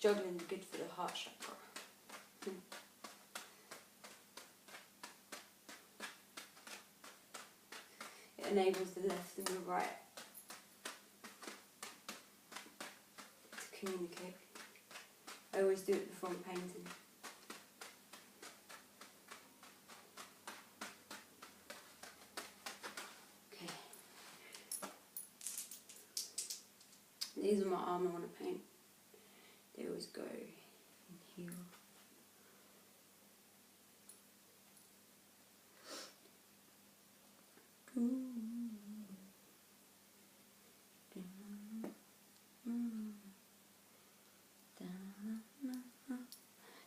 Juggling's good for the heart chakra. It enables the left and the right to communicate. I always do it before I'm painting. Okay. These are my arm I want to paint. They always go in here.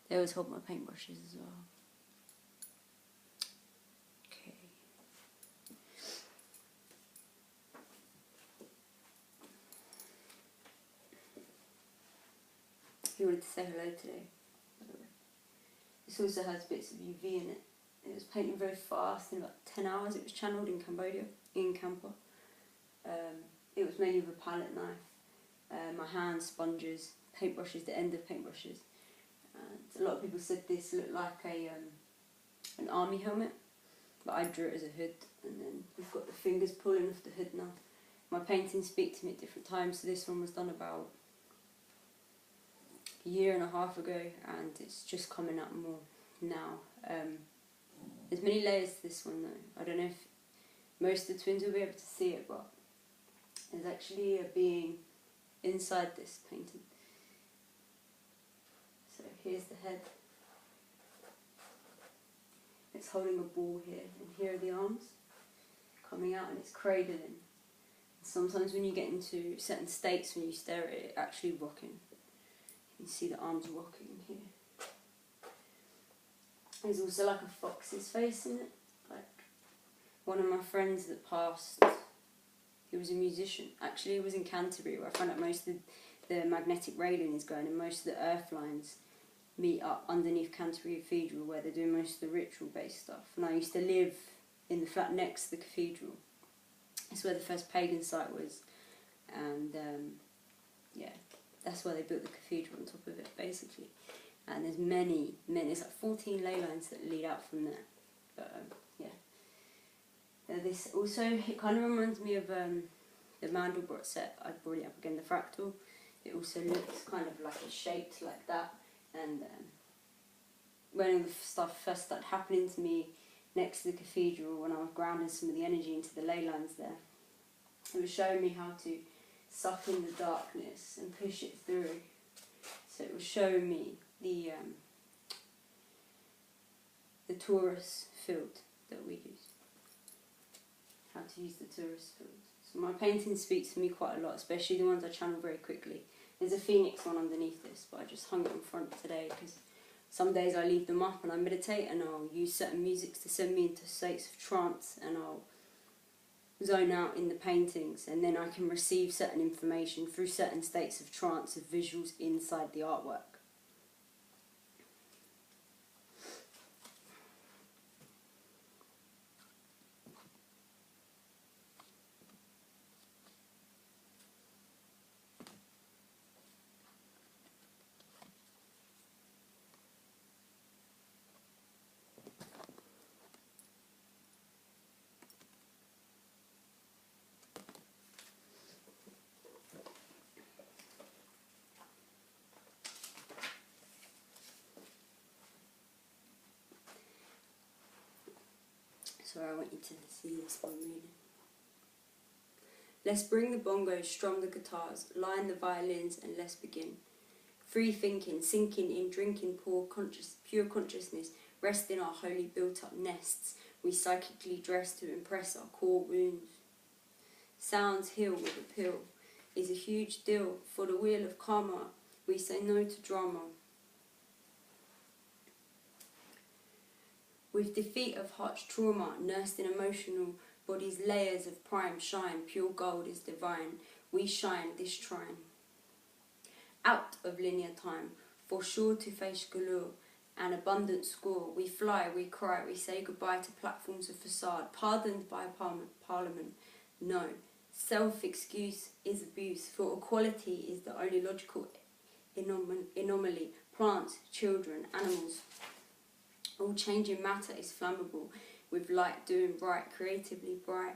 They always hold my paintbrushes as well. Okay. He wanted to say hello today, by the way. This also has bits of UV in it. It was painting very fast, in about 10 hours. It was channeled in Cambodia, in Kampa. It was mainly with a palette knife, my hand sponges, paintbrushes, the end of paintbrushes. And a lot of people said this looked like an army helmet, but I drew it as a hood, and then we've got the fingers pulling off the hood now. My paintings speak to me at different times, so this one was done about a year and a half ago, and it's just coming up more now. There's many layers to this one though. I don't know if most of the twins will be able to see it, but there's actually a being inside this painting. So here's the head. It's holding a ball here, and here are the arms coming out, and it's cradling. And sometimes when you get into certain states, when you stare at it, it's actually rocking. You can see the arms rocking here. There's also like a fox's face in it. Like one of my friends that passed, he was a musician. Actually, he was in Canterbury, where I found out most of the magnetic railing is going, and most of the earth lines meet up underneath Canterbury Cathedral, where they're doing most of the ritual-based stuff. And I used to live in the flat next to the cathedral. It's where the first pagan site was, and yeah, that's where they built the cathedral on top of it, basically. And there's many, there's like 14 ley lines that lead out from there. But yeah. This also, it kind of reminds me of the Mandelbrot set. I brought it up again, the fractal. It also looks kind of like it's shaped like that. And when all the stuff first started happening to me next to the cathedral, when I was grounding some of the energy into the ley lines there, it was showing me how to suck in the darkness and push it through. So it was showing me the torus field that we use. How to use the torus field. So my paintings speak to me quite a lot, especially the ones I channel very quickly. There's a phoenix one underneath this, but I just hung it in front today because some days I leave them up and I meditate, and I'll use certain musics to send me into states of trance, and I'll zone out in the paintings, and then I can receive certain information through certain states of trance of visuals inside the artwork. So I want you to see this one really. Let's bring the bongos, strum the guitars, line the violins, and let's begin. Free thinking, sinking in, drinking pure consciousness, rest in our holy built-up nests. We psychically dress to impress our core wounds. Sounds heal with a pill is a huge deal. For the wheel of karma, we say no to drama. With defeat of heart's trauma, nursed in emotional bodies, layers of prime shine, pure gold is divine. We shine this trine. Out of linear time, for sure to face galore, an abundant score. We fly, we cry, we say goodbye to platforms of facade, pardoned by parliament. No, self-excuse is abuse, for equality is the only logical anomaly, plants, children, animals. All changing matter is flammable, with light doing bright, creatively bright.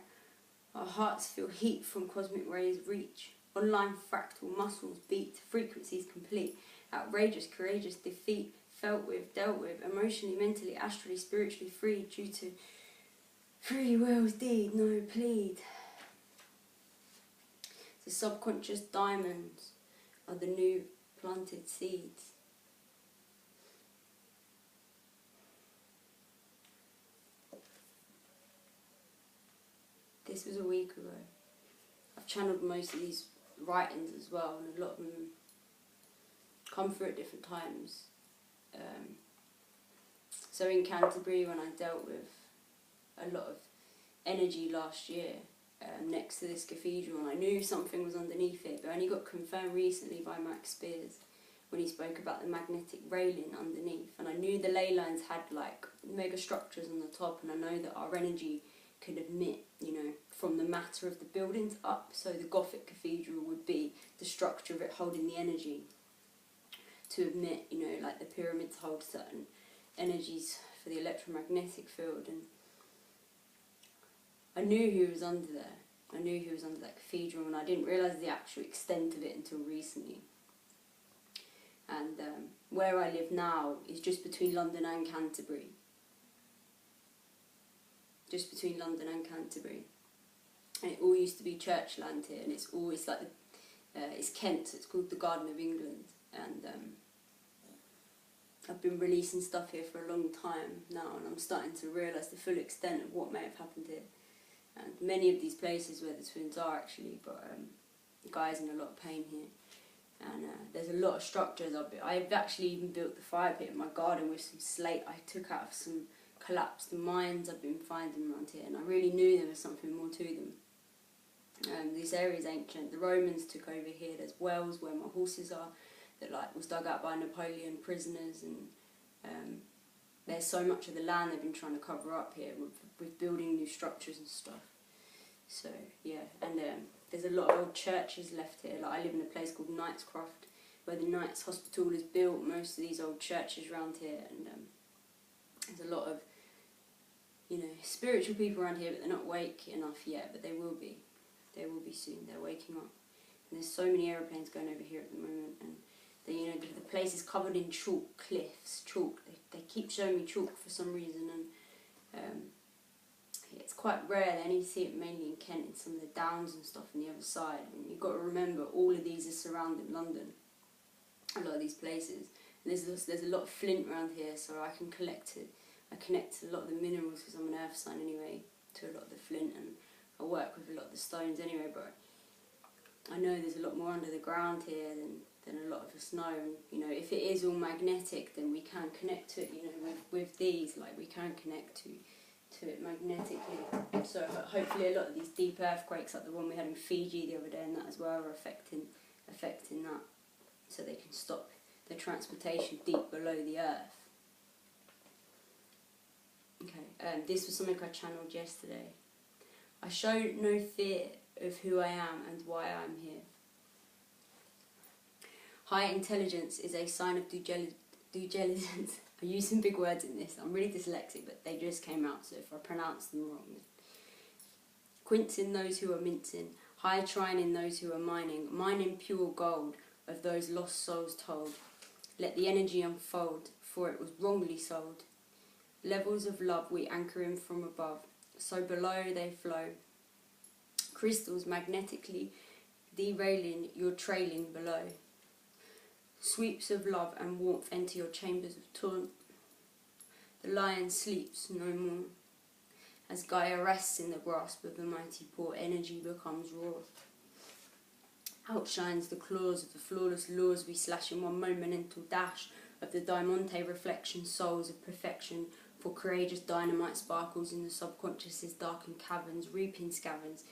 Our hearts feel heat from cosmic rays reach. Online fractal muscles beat, frequencies complete. Outrageous, courageous defeat, felt with, dealt with, emotionally, mentally, astrally, spiritually free due to free will's deed, no plead. The subconscious diamonds are the new planted seeds. This was a week ago. I've channeled most of these writings as well, and a lot of them come through at different times. So in Canterbury, when I dealt with a lot of energy last year next to this cathedral, and I knew something was underneath it, but only got confirmed recently by Max Spears when he spoke about the magnetic railing underneath. And I knew the ley lines had like mega structures on the top, and I know that our energy could emit, from the matter of the buildings up. So the Gothic cathedral would be the structure of it holding the energy to emit, like the pyramids hold certain energies for the electromagnetic field. And I knew he was under there. I knew he was under that cathedral, and I didn't realise the actual extent of it until recently. And where I live now is just between London and Canterbury. Just between London and Canterbury. And it all used to be church land here, and it's always like, it's Kent, so it's called the Garden of England. And I've been releasing stuff here for a long time now, and I'm starting to realise the full extent of what may have happened here. And many of these places where the twins are actually, but the guy's in a lot of pain here. And there's a lot of structures. I've actually even built the fire pit in my garden with some slate I took out of some collapsed mines I've been finding around here, and I really knew there was something more to them. This area is ancient. The Romans took over here. There's wells where my horses are that was dug out by Napoleon prisoners, and there's so much of the land they've been trying to cover up here with building new structures and stuff. So yeah, and there's a lot of old churches left here. Like I live in a place called Knightscroft, where the Knights Hospital is built. Most of these old churches around here, and there's a lot of spiritual people around here, but they're not awake enough yet. But they will be. They will be soon. They're waking up. And there's so many aeroplanes going over here at the moment, and the place is covered in chalk cliffs. Chalk. They keep showing me chalk for some reason, and it's quite rare. They only see it mainly in Kent, in some of the downs and stuff on the other side. And you've got to remember, all of these are surrounding London. A lot of these places. And there's a lot of flint around here, so I can collect it. I connect a lot of the minerals because I'm an earth sign anyway to a lot of the flint, and I work with a lot of the stones anyway. But I know there's a lot more under the ground here than a lot of us know. And if it is all magnetic, then we can connect to it. With these, like we can connect to it magnetically. So hopefully a lot of these deep earthquakes, like the one we had in Fiji the other day, and that as well, are affecting that, so they can stop the transportation deep below the earth. Okay, this was something I channeled yesterday. I show no fear of who I am and why I'm here. High intelligence is a sign of due diligence. I use some big words in this. I'm really dyslexic, but they just came out, so if I pronounce them wrong. Quincing those who are mincing, high trying in those who are mining pure gold of those lost souls told. Let the energy unfold, for it was wrongly sold. Levels of love we anchor in from above, so below they flow. Crystals magnetically derailing your trailing below. Sweeps of love and warmth enter your chambers of taunt. The lion sleeps no more. As Gaia rests in the grasp of the mighty paw, energy becomes raw. Outshines the claws of the flawless laws we slash in one momental dash of the diamante reflection souls of perfection. For courageous dynamite sparkles in the subconscious's darkened caverns, reaping scaverns,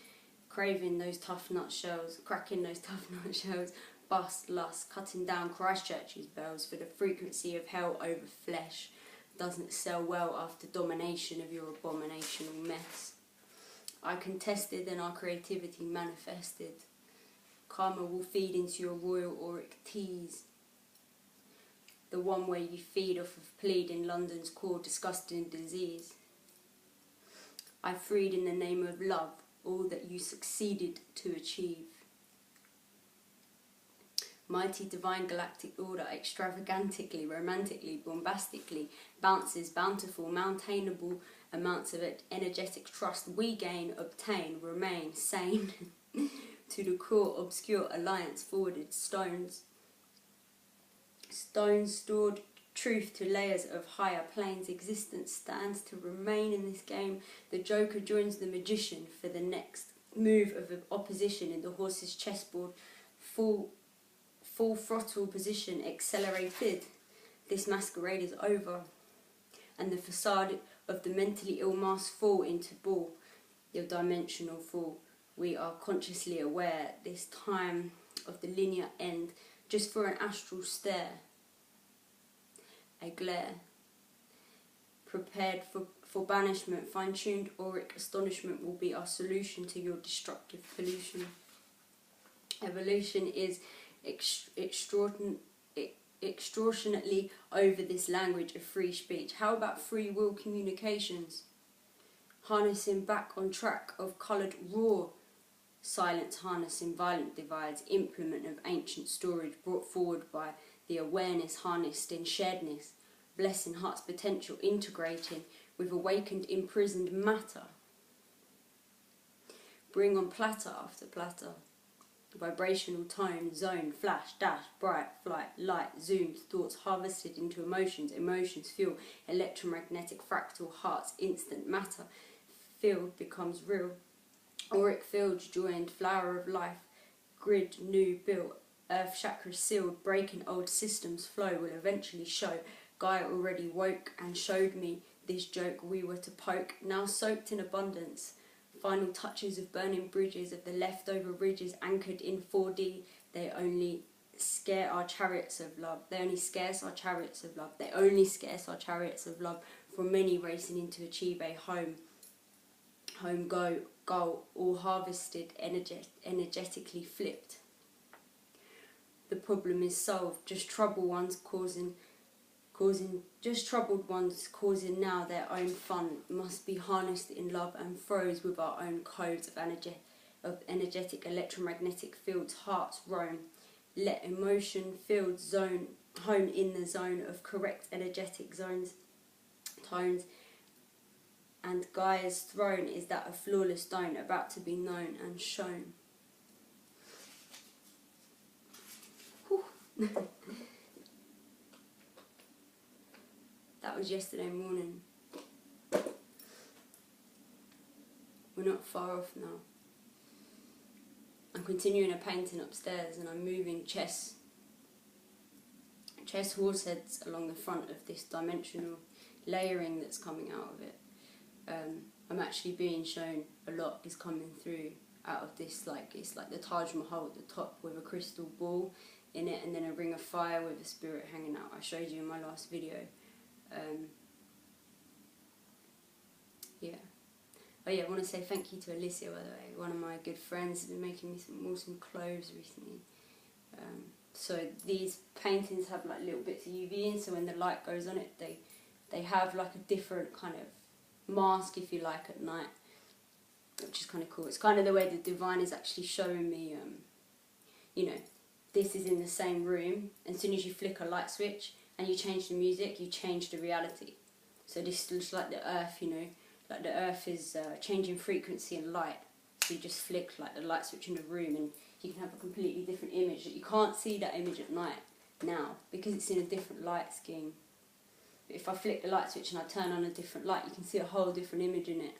craving those tough nut shells, cracking those tough nut shells, bust, lust, cutting down Christchurch's bells, for the frequency of hell over flesh doesn't sell well after domination of your abominational mess. I contested and our creativity manifested. Karma will feed into your royal auric teas. the one where you feed off of plead in London's core disgusting disease. I freed in the name of love all that you succeeded to achieve. Mighty divine galactic order extravagantically, romantically, bombastically bounces bountiful, mountainable amounts of energetic trust we gain, obtain, remain sane to the core obscure alliance forwarded stones stored truth to layers of higher planes. Existence stands to remain in this game. The joker joins the magician for the next move of opposition in the horse's chessboard. Full throttle position accelerated. This masquerade is over, and the facade of the mentally ill mask fall into ball. Your dimensional fall. We are consciously aware this time of the linear end, just for an astral stare, a glare. Prepared for banishment, fine-tuned auric astonishment will be our solution to your destructive pollution. Evolution is extortionately over this language of free speech. How about free will communications? Harnessing back on track of coloured raw silence, harnessing violent divides, implement of ancient storage brought forward by the awareness harnessed in sharedness, blessing heart's potential, integrating with awakened imprisoned matter. Bring on platter after platter, vibrational tone, zone, flash, dash, bright, flight, light, zoomed, thoughts harvested into emotions, emotions fuel, electromagnetic fractal hearts, instant matter, field becomes real, auric fields joined, flower of life, grid new built, earth chakras sealed, breaking old systems flow will eventually show. Gaia already woke and showed me this joke we were to poke, now soaked in abundance. Final touches of burning bridges of the leftover ridges anchored in 4D. They only scare our chariots of love. They only scarce our chariots of love. They only scarce our chariots of love. From many racing in to achieve a home goal, all harvested, energetically flipped. The problem is solved. Just troubled ones causing now their own fun must be harnessed in love and froze with our own codes of energetic electromagnetic fields. Hearts roam, let emotion fields zone home in the zone of correct energetic zones, tones. And Gaia's throne is that of flawless stone, about to be known and shown. That was yesterday morning. We're not far off now. I'm continuing a painting upstairs and I'm moving chess horse heads along the front of this dimensional layering that's coming out of it. I'm actually being shown a lot is coming through out of this, like it's like the Taj Mahal at the top with a crystal ball in it and then a ring of fire with a spirit hanging out. I showed you in my last video. Yeah. Oh yeah, I want to say thank you to Alicia, by the way. One of my good friends has been making me some awesome clothes recently. So these paintings have like little bits of UV in, so when the light goes on it, they have like a different kind of mask, if you like, at night, which is kind of cool. It's kind of the way the divine is actually showing me, you know, this is in the same room, and as soon as you flick a light switch and you change the music, you change the reality. So this looks like the earth, you know, like the earth is changing frequency and light. So you just flick like the light switch in the room and you can have a completely different image. That you can't see that image at night now because it's in a different light scheme. But if I flick the light switch and I turn on a different light, you can see a whole different image in it.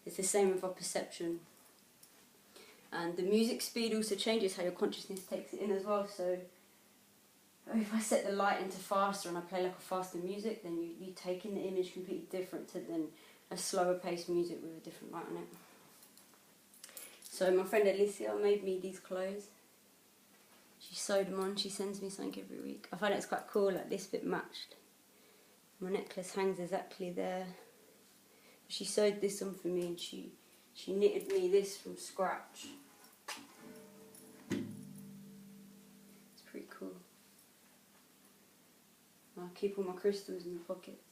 It's the same with our perception. And the music speed also changes how your consciousness takes it in as well. So if I set the light into faster and I play like a faster music, then you take in the image completely different to then a slower paced music with a different light on it. So my friend Alicia made me these clothes. She sewed them on. She sends me something every week. I find it's quite cool, like this bit matched. My necklace hangs exactly there. She sewed this on for me and she knitted me this from scratch. It's pretty cool. I keep all my crystals in the pockets.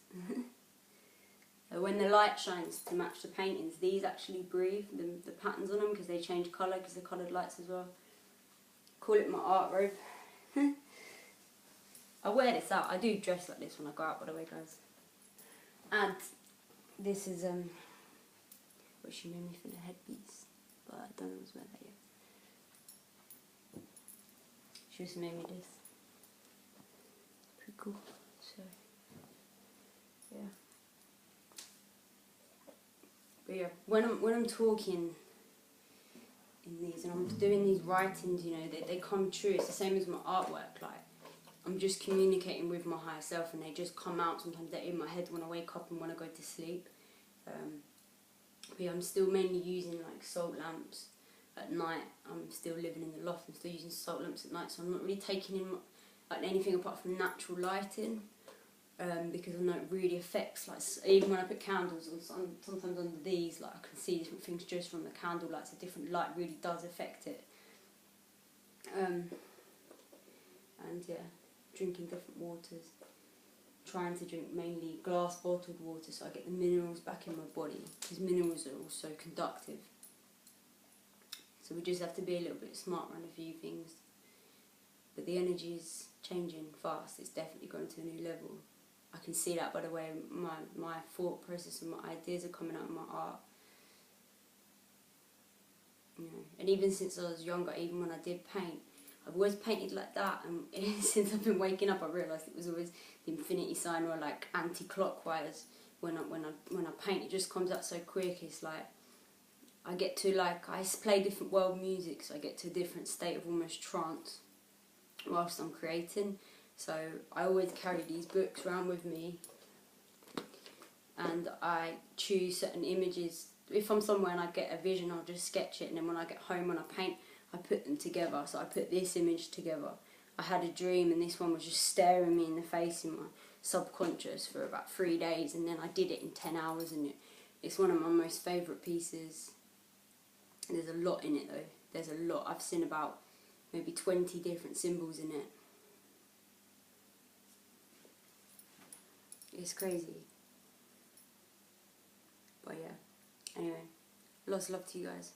When the light shines to match the paintings, these actually breathe, the patterns on them, because they change colour because they're coloured lights as well. Call it my art robe. I wear this out. I do dress like this when I go out, by the way, guys. And this is what she made me for the headpiece, but I don't know what's wear that yet. She just made me this. Pretty cool. So yeah. But yeah, when I'm talking in these and I'm doing these writings, you know, they come true. It's the same as my artwork. Like, I'm just communicating with my higher self, and they just come out. Sometimes they're in my head when I wake up and when I go to sleep. But yeah, I'm still mainly using like salt lamps at night. I'm still living in the loft. I'm still using salt lamps at night, so I'm not really taking in like anything apart from natural lighting. Because I know it really affects, like, even when I put candles on, sometimes under these, like, I can see different things just from the candle lights. A different light really does affect it. And yeah, drinking different waters. Trying to drink mainly glass bottled water so I get the minerals back in my body, because minerals are also conductive. So we just have to be a little bit smarter on a few things. But the energy is changing fast. It's definitely going to a new level. I can see that by the way my thought process and my ideas are coming out of my art. You know, and even since I was younger, even when I did paint, I've always painted like that. And since I've been waking up, I realised it was always the infinity sign, or like anti-clockwise. When I paint, it just comes out so quick. It's like I get to, like, I play different world music, so I get to a different state of almost trance whilst I'm creating. So I always carry these books around with me, and I choose certain images. If I'm somewhere and I get a vision, I'll just sketch it, and then when I get home, when I paint, I put them together. So I put this image together. I had a dream, and this one was just staring me in the face in my subconscious for about 3 days, and then I did it in 10 hours, and it's one of my most favourite pieces. There's a lot in it though. There's a lot. I've seen about maybe 20 different symbols in it. It's crazy. But yeah, anyway, lots of love to you guys.